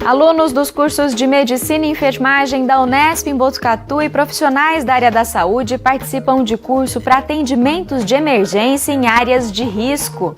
Alunos dos cursos de Medicina e Enfermagem da Unesp em Botucatu e profissionais da área da saúde participam de curso para atendimentos de emergência em áreas de risco.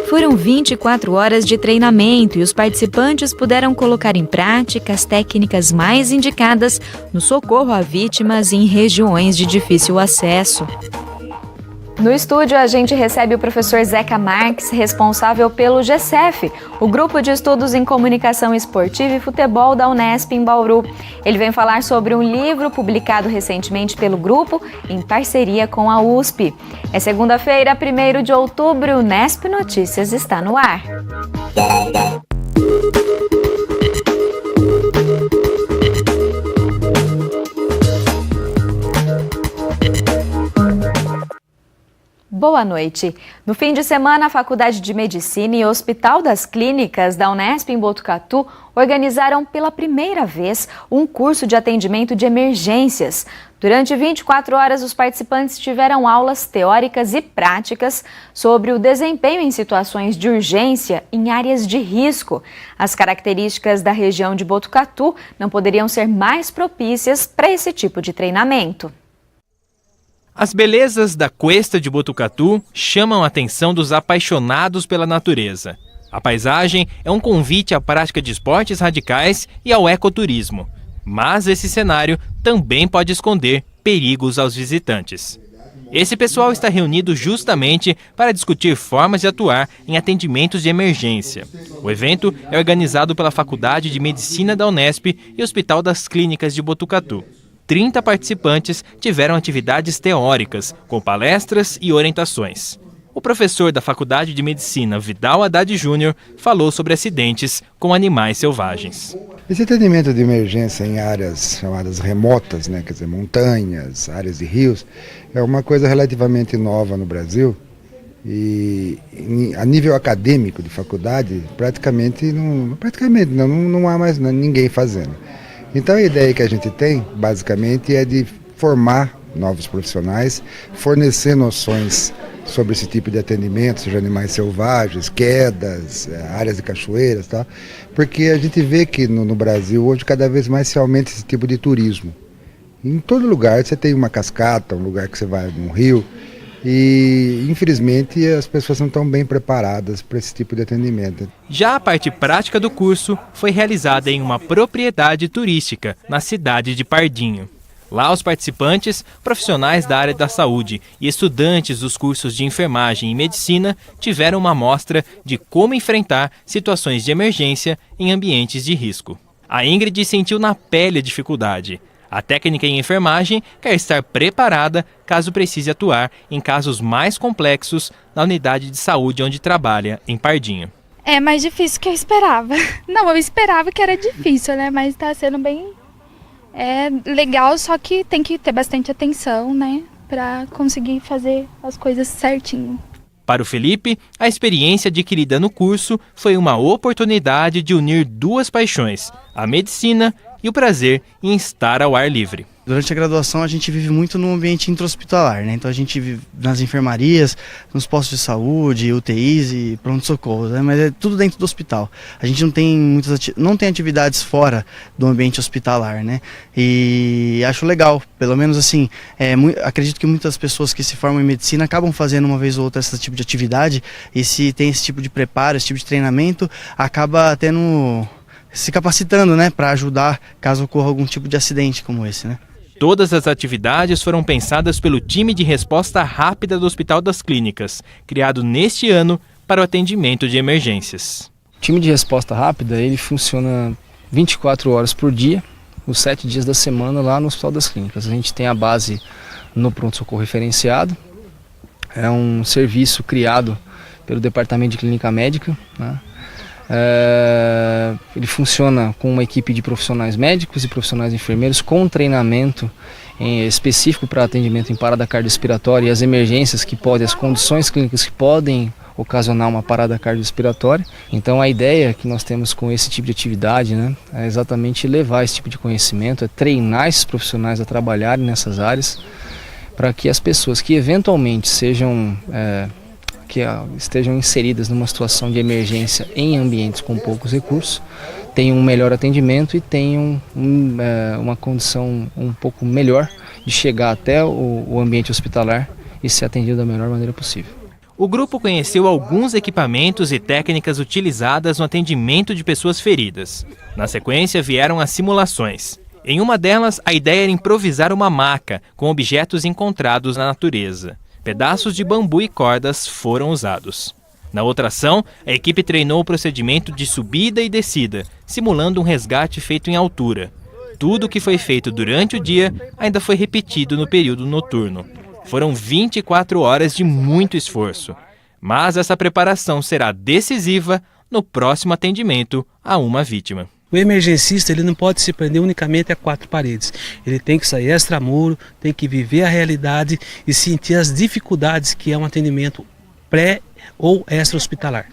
Foram 24 horas de treinamento e os participantes puderam colocar em prática as técnicas mais indicadas no socorro a vítimas em regiões de difícil acesso. No estúdio, a gente recebe o professor Zeca Marques, responsável pelo GECEF, o Grupo de Estudos em Comunicação Esportiva e Futebol da Unesp em Bauru. Ele vem falar sobre um livro publicado recentemente pelo grupo, em parceria com a USP. É segunda-feira, 1º de outubro, o Unesp Notícias está no ar. Boa noite. No fim de semana, a Faculdade de Medicina e o Hospital das Clínicas da Unesp em Botucatu organizaram pela primeira vez um curso de atendimento de emergências. Durante 24 horas, os participantes tiveram aulas teóricas e práticas sobre o desempenho em situações de urgência em áreas de risco. As características da região de Botucatu não poderiam ser mais propícias para esse tipo de treinamento. As belezas da Cuesta de Botucatu chamam a atenção dos apaixonados pela natureza. A paisagem é um convite à prática de esportes radicais e ao ecoturismo. Mas esse cenário também pode esconder perigos aos visitantes. Esse pessoal está reunido justamente para discutir formas de atuar em atendimentos de emergência. O evento é organizado pela Faculdade de Medicina da Unesp e Hospital das Clínicas de Botucatu. 30 participantes tiveram atividades teóricas, com palestras e orientações. O professor da Faculdade de Medicina, Vidal Haddad Júnior, falou sobre acidentes com animais selvagens. Esse atendimento de emergência em áreas chamadas remotas, quer dizer, montanhas, áreas de rios, é uma coisa relativamente nova no Brasil. E a nível acadêmico de faculdade, praticamente não há mais ninguém fazendo. Então a ideia que a gente tem, basicamente, é de formar novos profissionais, fornecer noções sobre esse tipo de atendimento, seja animais selvagens, quedas, áreas de cachoeiras, tá? Porque a gente vê que no Brasil, hoje cada vez mais se aumenta esse tipo de turismo. Em todo lugar você tem uma cascata, um lugar que você vai num rio, e infelizmente as pessoas não estão bem preparadas para esse tipo de atendimento. Já a parte prática do curso foi realizada em uma propriedade turística na cidade de Pardinho. Lá os participantes, profissionais da área da saúde e estudantes dos cursos de enfermagem e medicina tiveram uma amostra de como enfrentar situações de emergência em ambientes de risco. A Ingrid sentiu na pele a dificuldade. A técnica em enfermagem quer estar preparada caso precise atuar em casos mais complexos na unidade de saúde onde trabalha, em Pardinho. É mais difícil que eu esperava. Não, eu esperava que era difícil, mas está sendo bem legal, só que tem que ter bastante atenção, para conseguir fazer as coisas certinho. Para o Felipe, a experiência adquirida no curso foi uma oportunidade de unir duas paixões, a medicina e o prazer em estar ao ar livre. Durante a graduação a gente vive muito no ambiente intra-hospitalar, Então a gente vive nas enfermarias, nos postos de saúde, UTIs e pronto-socorro, Mas é tudo dentro do hospital. A gente não tem atividades fora do ambiente hospitalar, E acho legal, pelo menos assim, acredito que muitas pessoas que se formam em medicina acabam fazendo uma vez ou outra esse tipo de atividade, e se tem esse tipo de preparo, esse tipo de treinamento, acaba se capacitando, para ajudar caso ocorra algum tipo de acidente como esse, Todas as atividades foram pensadas pelo time de resposta rápida do Hospital das Clínicas, criado neste ano para o atendimento de emergências. O time de resposta rápida, ele funciona 24 horas por dia, os 7 dias da semana lá no Hospital das Clínicas. A gente tem a base no pronto-socorro referenciado, é um serviço criado pelo Departamento de Clínica Médica, Ele funciona com uma equipe de profissionais médicos e profissionais enfermeiros com treinamento específico para atendimento em parada cardiorrespiratória e as emergências as condições clínicas que podem ocasionar uma parada cardiorrespiratória. Então a ideia que nós temos com esse tipo de atividade é exatamente levar esse tipo de conhecimento, é treinar esses profissionais a trabalharem nessas áreas para que as pessoas que eventualmente que estejam inseridas numa situação de emergência em ambientes com poucos recursos tenham um melhor atendimento e tenham uma condição um pouco melhor de chegar até o ambiente hospitalar e ser atendido da melhor maneira possível. O grupo conheceu alguns equipamentos e técnicas utilizadas no atendimento de pessoas feridas. Na sequência, vieram as simulações. Em uma delas, a ideia era improvisar uma maca com objetos encontrados na natureza. Pedaços de bambu e cordas foram usados. Na outra ação, a equipe treinou o procedimento de subida e descida, simulando um resgate feito em altura. Tudo o que foi feito durante o dia ainda foi repetido no período noturno. Foram 24 horas de muito esforço. Mas essa preparação será decisiva no próximo atendimento a uma vítima. O emergencista ele não pode se prender unicamente a 4 paredes. Ele tem que sair extramuro, tem que viver a realidade e sentir as dificuldades que é um atendimento pré ou extra-hospitalar.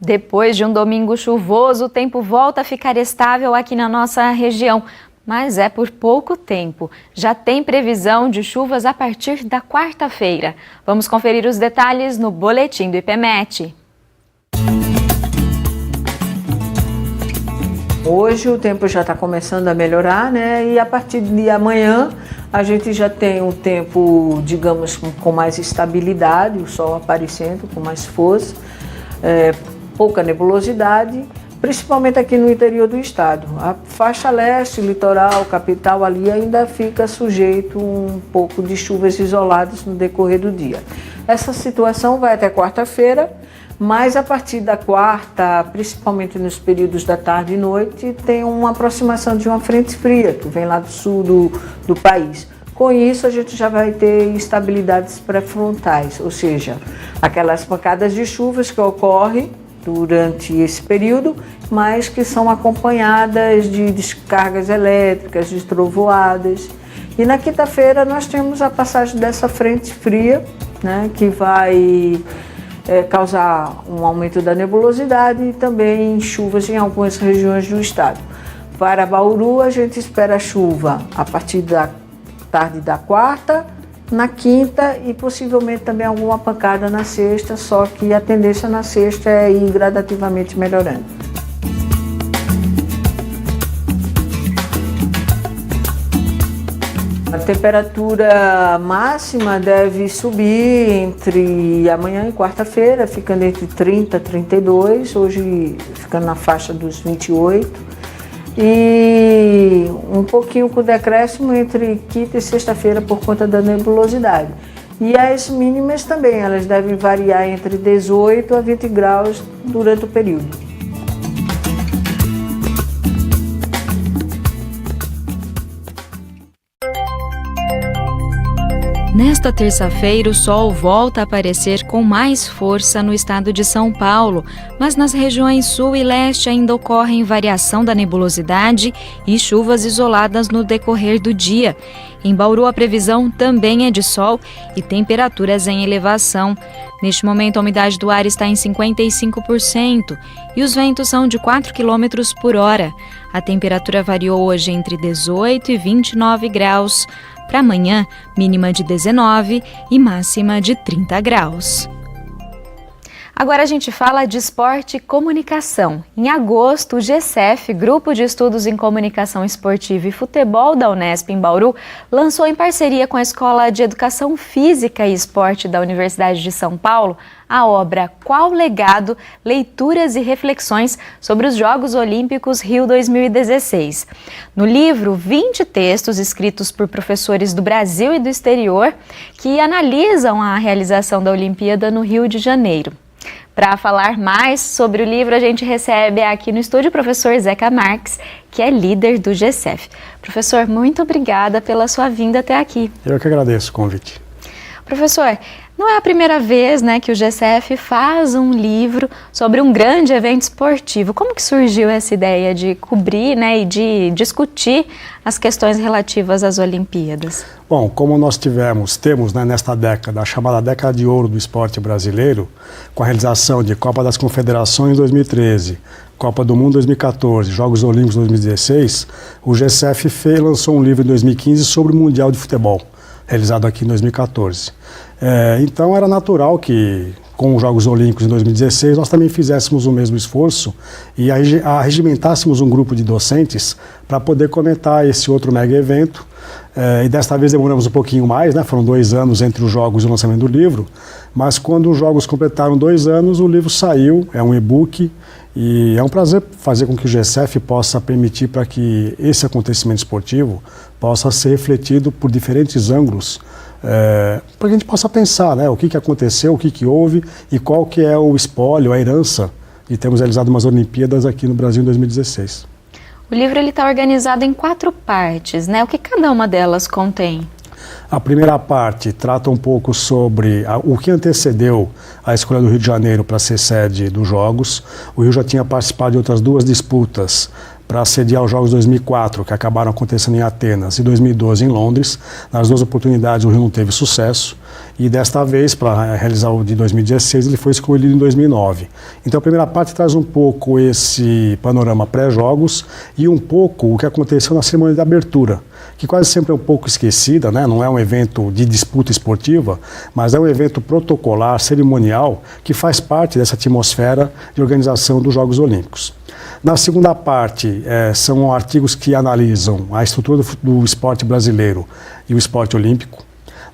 Depois de um domingo chuvoso, o tempo volta a ficar estável aqui na nossa região, mas é por pouco tempo. Já tem previsão de chuvas a partir da quarta-feira. Vamos conferir os detalhes no boletim do IPMET. Hoje o tempo já está começando a melhorar, né? E a partir de amanhã a gente já tem um tempo, digamos, com mais estabilidade, o sol aparecendo com mais força, pouca nebulosidade, principalmente aqui no interior do estado. A faixa leste, litoral, capital ali ainda fica sujeito um pouco de chuvas isoladas no decorrer do dia. Essa situação vai até quarta-feira, mas a partir da quarta, principalmente nos períodos da tarde e noite, tem uma aproximação de uma frente fria que vem lá do sul do país. Com isso, a gente já vai ter instabilidades pré-frontais, ou seja, aquelas pancadas de chuvas que ocorrem durante esse período, mas que são acompanhadas de descargas elétricas, de trovoadas. E na quinta-feira nós temos a passagem dessa frente fria, né, que vai causar um aumento da nebulosidade e também chuvas em algumas regiões do estado. Para Bauru, a gente espera chuva a partir da tarde da quarta, na quinta e possivelmente também alguma pancada na sexta, só que a tendência na sexta é ir gradativamente melhorando. A temperatura máxima deve subir entre amanhã e quarta-feira, ficando entre 30 e 32, hoje ficando na faixa dos 28. E um pouquinho com decréscimo entre quinta e sexta-feira por conta da nebulosidade. E as mínimas também, elas devem variar entre 18 a 20 graus durante o período. Nesta terça-feira, o sol volta a aparecer com mais força no estado de São Paulo, mas nas regiões sul e leste ainda ocorrem variação da nebulosidade e chuvas isoladas no decorrer do dia. Em Bauru, a previsão também é de sol e temperaturas em elevação. Neste momento, a umidade do ar está em 55% e os ventos são de 4 km por hora. A temperatura variou hoje entre 18 e 29 graus. Para amanhã, mínima de 19 e máxima de 30 graus. Agora a gente fala de esporte e comunicação. Em agosto, o GCF, Grupo de Estudos em Comunicação Esportiva e Futebol da Unesp em Bauru, lançou em parceria com a Escola de Educação Física e Esporte da Universidade de São Paulo a obra Qual Legado? Leituras e reflexões sobre os Jogos Olímpicos Rio 2016. No livro, 20 textos escritos por professores do Brasil e do exterior que analisam a realização da Olimpíada no Rio de Janeiro. Para falar mais sobre o livro, a gente recebe aqui no estúdio o professor Zeca Marques, que é líder do GCF. Professor, muito obrigada pela sua vinda até aqui. Eu que agradeço o convite. Professor, Não é a primeira vez, né, que o GCF faz um livro sobre um grande evento esportivo. Como que surgiu essa ideia de cobrir, né, e de discutir as questões relativas às Olimpíadas? Bom, como nós temos, né, nesta década, a chamada década de ouro do esporte brasileiro, com a realização de Copa das Confederações em 2013, Copa do Mundo em 2014, Jogos Olímpicos em 2016, o GCF lançou um livro em 2015 sobre o Mundial de Futebol, realizado aqui em 2014. Então era natural que, com os Jogos Olímpicos em 2016, nós também fizéssemos o mesmo esforço e arregimentássemos um grupo de docentes para poder comentar esse outro mega evento. E desta vez demoramos um pouquinho mais, né? Foram 2 anos entre os Jogos e o lançamento do livro, mas quando os Jogos completaram 2 anos, o livro saiu, é um e-book, e é um prazer fazer com que o GCF possa permitir para que esse acontecimento esportivo possa ser refletido por diferentes ângulos, para que a gente possa pensar, né, o que aconteceu, o que houve e qual que é o espólio, a herança de termos realizado umas Olimpíadas aqui no Brasil em 2016. O livro está organizado em 4 partes, né? O que cada uma delas contém? A primeira parte trata um pouco sobre o que antecedeu a escolha do Rio de Janeiro para ser sede dos Jogos. O Rio já tinha participado de outras 2 disputas para sediar os Jogos 2004, que acabaram acontecendo em Atenas, e 2012 em Londres. Nas 2 oportunidades o Rio não teve sucesso, e desta vez, para realizar o de 2016, ele foi escolhido em 2009. Então a primeira parte traz um pouco esse panorama pré-Jogos e um pouco o que aconteceu na cerimônia de abertura, que quase sempre é um pouco esquecida, né? Não é um evento de disputa esportiva, mas é um evento protocolar, cerimonial, que faz parte dessa atmosfera de organização dos Jogos Olímpicos. Na segunda parte, são artigos que analisam a estrutura do esporte brasileiro e o esporte olímpico.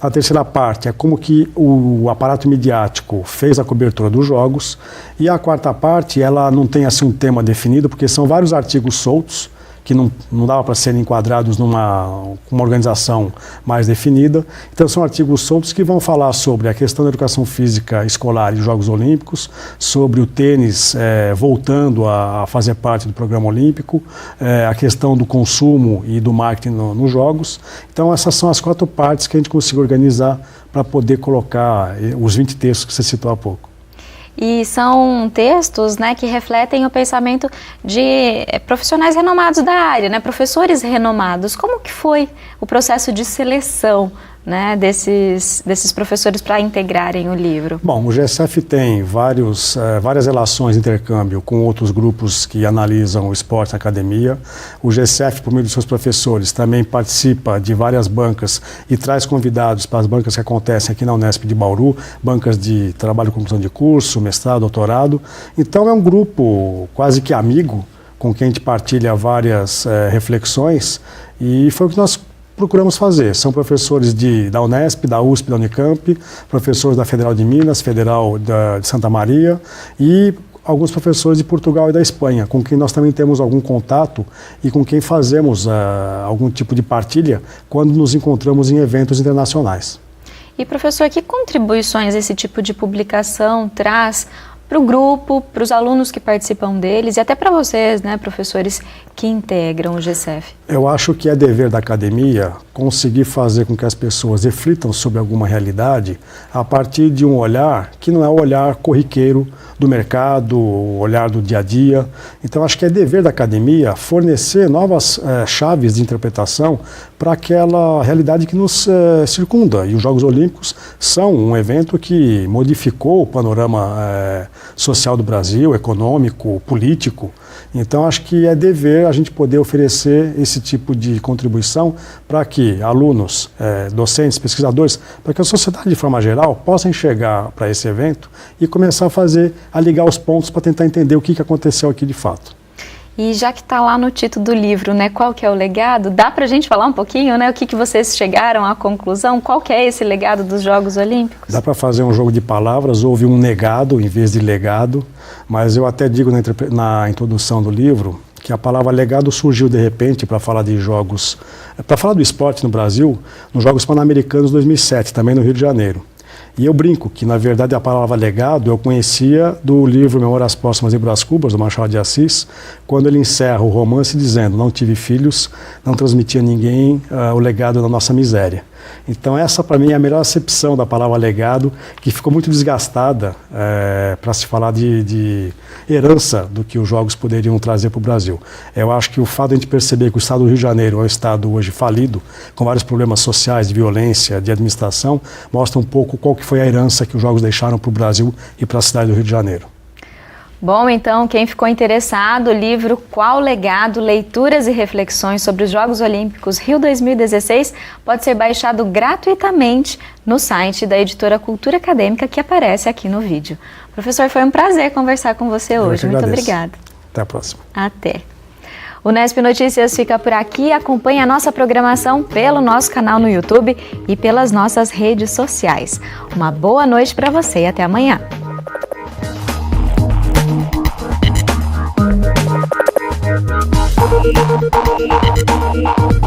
Na terceira parte, é como que o aparato midiático fez a cobertura dos Jogos. E a quarta parte, ela não tem assim um tema definido, porque são vários artigos soltos, que não dava para serem enquadrados numa organização mais definida. Então são artigos soltos que vão falar sobre a questão da educação física escolar e Jogos Olímpicos, sobre o tênis voltando a fazer parte do programa olímpico, a questão do consumo e do marketing nos Jogos. Então essas são as 4 partes que a gente conseguiu organizar para poder colocar os 20 textos que você citou há pouco. E são textos, né, que refletem o pensamento de profissionais renomados da área, né, professores renomados. Como que foi o processo de seleção, né, desses professores para integrarem o livro? Bom, o GCF tem várias relações de intercâmbio com outros grupos que analisam o esporte na academia. O GCF, por meio dos seus professores, também participa de várias bancas e traz convidados para as bancas que acontecem aqui na Unesp de Bauru, bancas de trabalho com conclusão de curso, mestrado, doutorado. Então é um grupo quase que amigo, com quem a gente partilha várias reflexões, e foi o que nós procuramos fazer. São professores da Unesp, da USP, da Unicamp, professores da Federal de Minas, Federal de Santa Maria e alguns professores de Portugal e da Espanha, com quem nós também temos algum contato e com quem fazemos algum tipo de partilha quando nos encontramos em eventos internacionais. E professor, que contribuições esse tipo de publicação traz para o grupo, para os alunos que participam deles e até para vocês, né, professores que integram o GCF? Eu acho que é dever da academia conseguir fazer com que as pessoas reflitam sobre alguma realidade a partir de um olhar que não é o olhar corriqueiro do mercado, o olhar do dia a dia. Então acho que é dever da academia fornecer novas chaves de interpretação para aquela realidade que nos circunda. E os Jogos Olímpicos são um evento que modificou o panorama social do Brasil, econômico, político. Então acho que é dever a gente poder oferecer esse tipo de contribuição para que alunos, docentes, pesquisadores, para que a sociedade de forma geral possa enxergar para esse evento e começar a ligar os pontos para tentar entender o que aconteceu aqui de fato. E já que está lá no título do livro, né, qual que é o legado? Dá para a gente falar um pouquinho, né, o que vocês chegaram à conclusão? Qual que é esse legado dos Jogos Olímpicos? Dá para fazer um jogo de palavras, houve um negado em vez de legado, mas eu até digo na introdução do livro que a palavra legado surgiu de repente para falar de jogos, para falar do esporte no Brasil, nos Jogos Pan-Americanos 2007, também no Rio de Janeiro. E eu brinco que, na verdade, a palavra legado eu conhecia do livro Memórias Póstumas de Brás Cubas, do Machado de Assis, quando ele encerra o romance dizendo: não tive filhos, não transmiti a ninguém o legado da nossa miséria. Então essa para mim é a melhor acepção da palavra legado, que ficou muito desgastada para se falar de herança do que os jogos poderiam trazer para o Brasil. Eu acho que o fato de a gente perceber que o estado do Rio de Janeiro é um estado hoje falido, com vários problemas sociais, de violência, de administração, mostra um pouco qual que foi a herança que os jogos deixaram para o Brasil e para a cidade do Rio de Janeiro. Bom, então, quem ficou interessado, o livro Qual Legado? Leituras e reflexões sobre os Jogos Olímpicos Rio 2016 pode ser baixado gratuitamente no site da editora Cultura Acadêmica, que aparece aqui no vídeo. Professor, foi um prazer conversar com você hoje. Muito obrigada. Até a próxima. Até. O Nesp Notícias fica por aqui. Acompanhe a nossa programação pelo nosso canal no YouTube e pelas nossas redes sociais. Uma boa noite para você e até amanhã. We'll be right back.